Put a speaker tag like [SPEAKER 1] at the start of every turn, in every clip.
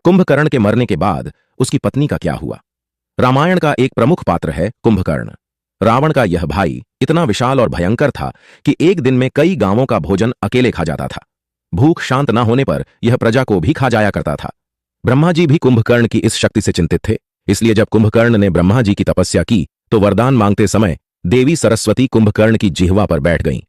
[SPEAKER 1] कुंभकर्ण के मरने के बाद उसकी पत्नी का क्या हुआ? रामायण का एक प्रमुख पात्र है कुंभकर्ण। रावण का यह भाई इतना विशाल और भयंकर था कि एक दिन में कई गांवों का भोजन अकेले खा जाता था। भूख शांत न होने पर यह प्रजा को भी खा जाया करता था। ब्रह्मा जी भी कुंभकर्ण की इस शक्ति से चिंतित थे। इसलिए जब कुंभकर्ण ने ब्रह्मा जी की तपस्या की तो वरदान मांगते समय देवी सरस्वती कुंभकर्ण की जिह्वा पर बैठ गईं।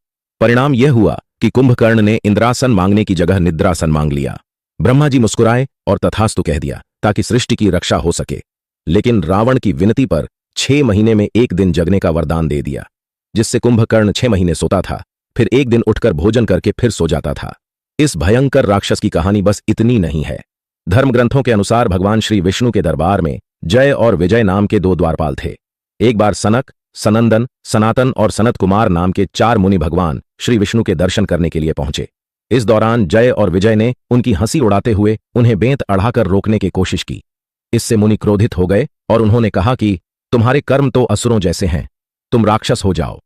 [SPEAKER 1] परिणाम यह हुआ कि कुंभकर्ण ने इंद्रासन मांगने की जगह निद्रासन मांग लिया। ब्रह्मा जी मुस्कुराए और तथास्तु कह दिया ताकि सृष्टि की रक्षा हो सके। लेकिन रावण की विनती पर 6 महीने में एक दिन जगने का वरदान दे दिया, जिससे कुंभकर्ण 6 महीने सोता था, फिर एक दिन उठकर भोजन करके फिर सो जाता था। इस भयंकर राक्षस की कहानी बस इतनी नहीं है। धर्म ग्रंथों के अनुसार भगवान श्री विष्णु के दरबार में जय और विजय नाम के 2 द्वारपाल थे। एक बार सनक, सनंदन, सनातन और सनत कुमार नाम के 4 मुनि भगवान श्री विष्णु के दर्शन करने के लिए पहुंचे। इस दौरान जय और विजय ने उनकी हंसी उड़ाते हुए उन्हें बेंत अढ़ाकर रोकने की कोशिश की। इससे मुनि क्रोधित हो गए और उन्होंने कहा कि तुम्हारे कर्म तो असुरों जैसे हैं, तुम राक्षस हो जाओ।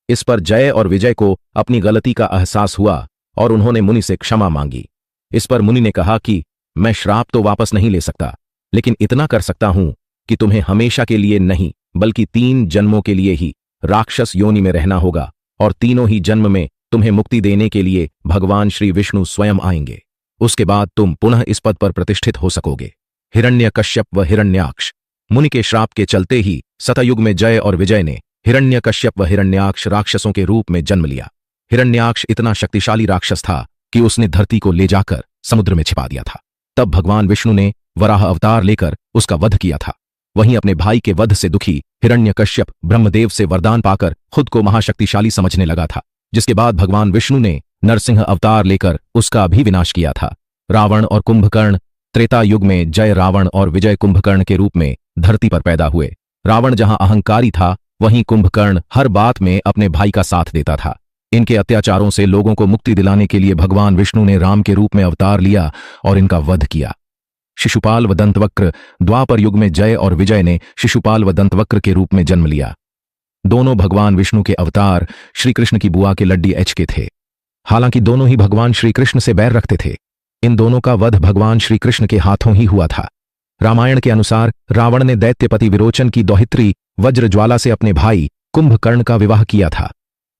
[SPEAKER 1] इस पर जय और विजय को अपनी गलती का एहसास हुआ और उन्होंने मुनि से क्षमा मांगी। इस पर मुनि ने कहा कि मैं श्राप तो वापस नहीं ले सकता, लेकिन इतना कर सकता हूं कि तुम्हें हमेशा के लिए नहीं बल्कि 3 जन्मों के लिए ही राक्षस योनि में रहना होगा और तीनों ही जन्म में तुम्हें मुक्ति देने के लिए भगवान श्री विष्णु स्वयं आएंगे। उसके बाद तुम पुनः इस पद पर प्रतिष्ठित हो सकोगे। हिरण्यकश्यप व हिरण्याक्ष। मुनि के श्राप के चलते ही सतयुग में जय और विजय ने हिरण्यकश्यप व हिरण्याक्ष राक्षसों के रूप में जन्म लिया। हिरण्याक्ष इतना शक्तिशाली राक्षस था कि उसने धरती को ले जाकर समुद्र में छिपा दिया था। तब भगवान विष्णु ने वराह अवतार लेकर उसका वध किया था। वहीं अपने भाई के वध से दुखी हिरण्यकश्यप ब्रह्मदेव से वरदान पाकर खुद को महाशक्तिशाली समझने लगा था, जिसके बाद भगवान विष्णु ने नरसिंह अवतार लेकर उसका भी विनाश किया था। रावण और कुंभकर्ण। त्रेता युग में जय रावण और विजय कुंभकर्ण के रूप में धरती पर पैदा हुए। रावण जहां अहंकारी था, वहीं कुंभकर्ण हर बात में अपने भाई का साथ देता था। इनके अत्याचारों से लोगों को मुक्ति दिलाने के लिए भगवान विष्णु ने राम के रूप में अवतार लिया और इनका वध किया। शिशुपाल व दंतवक्र। द्वापर युग में जय और विजय ने शिशुपाल व दंतवक्र के रूप में जन्म लिया। दोनों भगवान विष्णु के अवतार श्री कृष्ण की बुआ के लड्डी एच के थे। हालांकि दोनों ही भगवान श्री कृष्ण से बैर रखते थे। इन दोनों का वध भगवान श्री कृष्ण के हाथों ही हुआ था। रामायण के अनुसार रावण ने दैत्यपति विरोचन की दोहित्री वज्रज्वाला से अपने भाई कुंभकर्ण का विवाह किया था।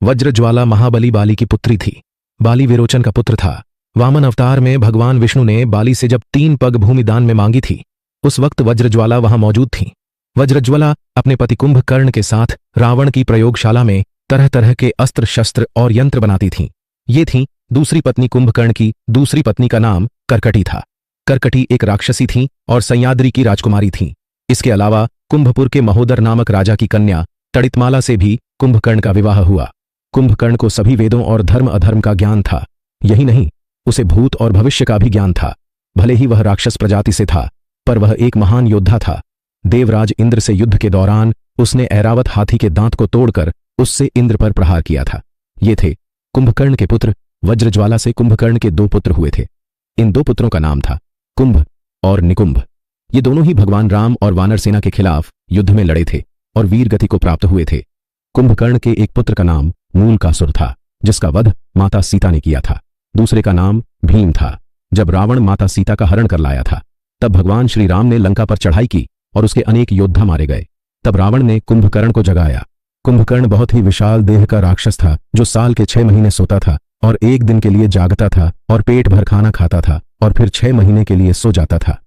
[SPEAKER 1] वज्रज्वाला महाबली बाली की पुत्री थी। बाली विरोचन का पुत्र था। वामन अवतार में भगवान विष्णु ने बाली से जब 3 पग भूमि दान में मांगी थी, उस वक्त वज्रज्वाला वहां मौजूद थी। वज्रज्वाला अपने पति कुंभकर्ण के साथ रावण की प्रयोगशाला में तरह तरह के अस्त्र शस्त्र और यंत्र बनाती थीं। ये थी दूसरी पत्नी कुंभकर्ण की। दूसरी पत्नी का नाम कर्कटी था। कर्कटी एक राक्षसी थी और सह्याद्री की राजकुमारी थी। इसके अलावा कुंभपुर के महोदर नामक राजा की कन्या तड़ितमाला से भी कुंभकर्ण का विवाह हुआ। कुंभकर्ण को सभी वेदों और धर्म अधर्म का ज्ञान था। यही नहीं, उसे भूत और भविष्य का भी ज्ञान था। भले ही वह राक्षस प्रजाति से था, पर वह एक महान योद्धा था। देवराज इंद्र से युद्ध के दौरान उसने ऐरावत हाथी के दांत को तोड़कर उससे इंद्र पर प्रहार किया था। ये थे कुंभकर्ण के पुत्र। वज्रज्वाला से कुंभकर्ण के 2 पुत्र हुए थे। इन 2 पुत्रों का नाम था कुंभ और निकुंभ। ये दोनों ही भगवान राम और वानर सेना के खिलाफ युद्ध में लड़े थे और वीर गति को प्राप्त हुए थे। कुंभकर्ण के एक पुत्र का नाम मूलकासुर था, जिसका वध माता सीता ने किया था। दूसरे का नाम भीम था। जब रावण माता सीता का हरण कर लाया था, तब भगवान श्री राम ने लंका पर चढ़ाई की और उसके अनेक योद्धा मारे गए। तब रावण ने कुंभकर्ण को जगाया। कुंभकर्ण बहुत ही विशाल देह का राक्षस था, जो साल के 6 महीने सोता था और एक दिन के लिए जागता था और पेट भर खाना खाता था और फिर 6 महीने के लिए सो जाता था।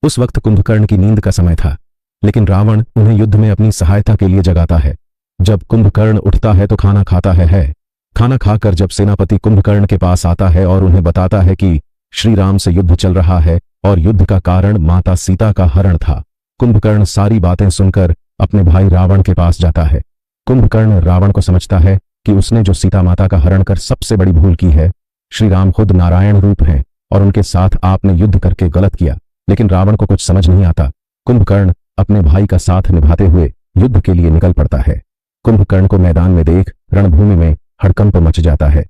[SPEAKER 1] उस वक्त कुंभकर्ण की नींद का समय था, लेकिन रावण उन्हें युद्ध में अपनी सहायता के लिए जगाता है। जब कुंभकर्ण उठता है तो खाना खाता है। खाना खाकर जब सेनापति कुंभकर्ण के पास आता है और उन्हें बताता है कि श्री राम से युद्ध चल रहा है और युद्ध का कारण माता सीता का हरण था, कुंभकर्ण सारी बातें सुनकर अपने भाई रावण के पास जाता है। कुंभकर्ण रावण को समझता है कि उसने जो सीता माता का हरण कर सबसे बड़ी भूल की है। श्री राम खुद नारायण रूप हैं और उनके साथ आपने युद्ध करके गलत किया, लेकिन रावण को कुछ समझ नहीं आता। कुंभकर्ण अपने भाई का साथ निभाते हुए युद्ध के लिए निकल पड़ता है। कुंभकर्ण को मैदान में देख रणभूमि में हड़कंप मच जाता है।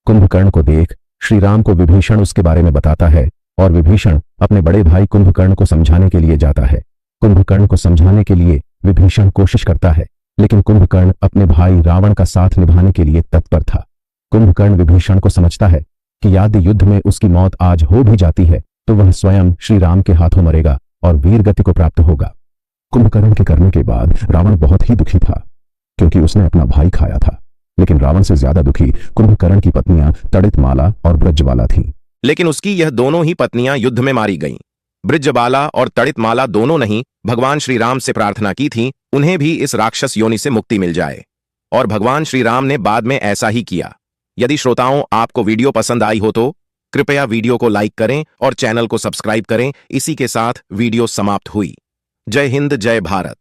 [SPEAKER 1] कुंभकर्ण को देख श्री राम को विभीषण उसके बारे में बताता है और विभीषण अपने बड़े भाई कुंभकर्ण को समझाने के लिए जाता है। कुंभकर्ण को समझाने के लिए विभीषण कोशिश करता है, लेकिन कुंभकर्ण अपने भाई रावण का साथ निभाने के लिए तत्पर था। कुंभकर्ण विभीषण को समझता है कि यदि युद्ध में उसकी मौत आज हो भी जाती है
[SPEAKER 2] तो वह स्वयं श्री राम के हाथों मरेगा और वीर गति को प्राप्त होगा। कुंभकर्ण के करने के बाद रावण बहुत ही दुखी था, क्योंकि उसने अपना भाई खाया था। लेकिन रावण से ज्यादा दुखी कुंभकर्ण की पत्नियां तड़ितमाला और ब्रजबाला थीं।
[SPEAKER 1] लेकिन उसकी यह दोनों ही पत्नियां युद्ध में मारी गईं। ब्रजबाला और तड़ितमाला दोनों नहीं भगवान श्री राम से प्रार्थना की थी उन्हें भी इस राक्षस योनि से मुक्ति मिल जाए, और भगवान श्री राम ने बाद में ऐसा ही किया। यदि श्रोताओं आपको वीडियो पसंद आई हो तो कृपया वीडियो को लाइक करें और चैनल को सब्सक्राइब करें। इसी के साथ वीडियो समाप्त हुई। जय हिंद, जय भारत।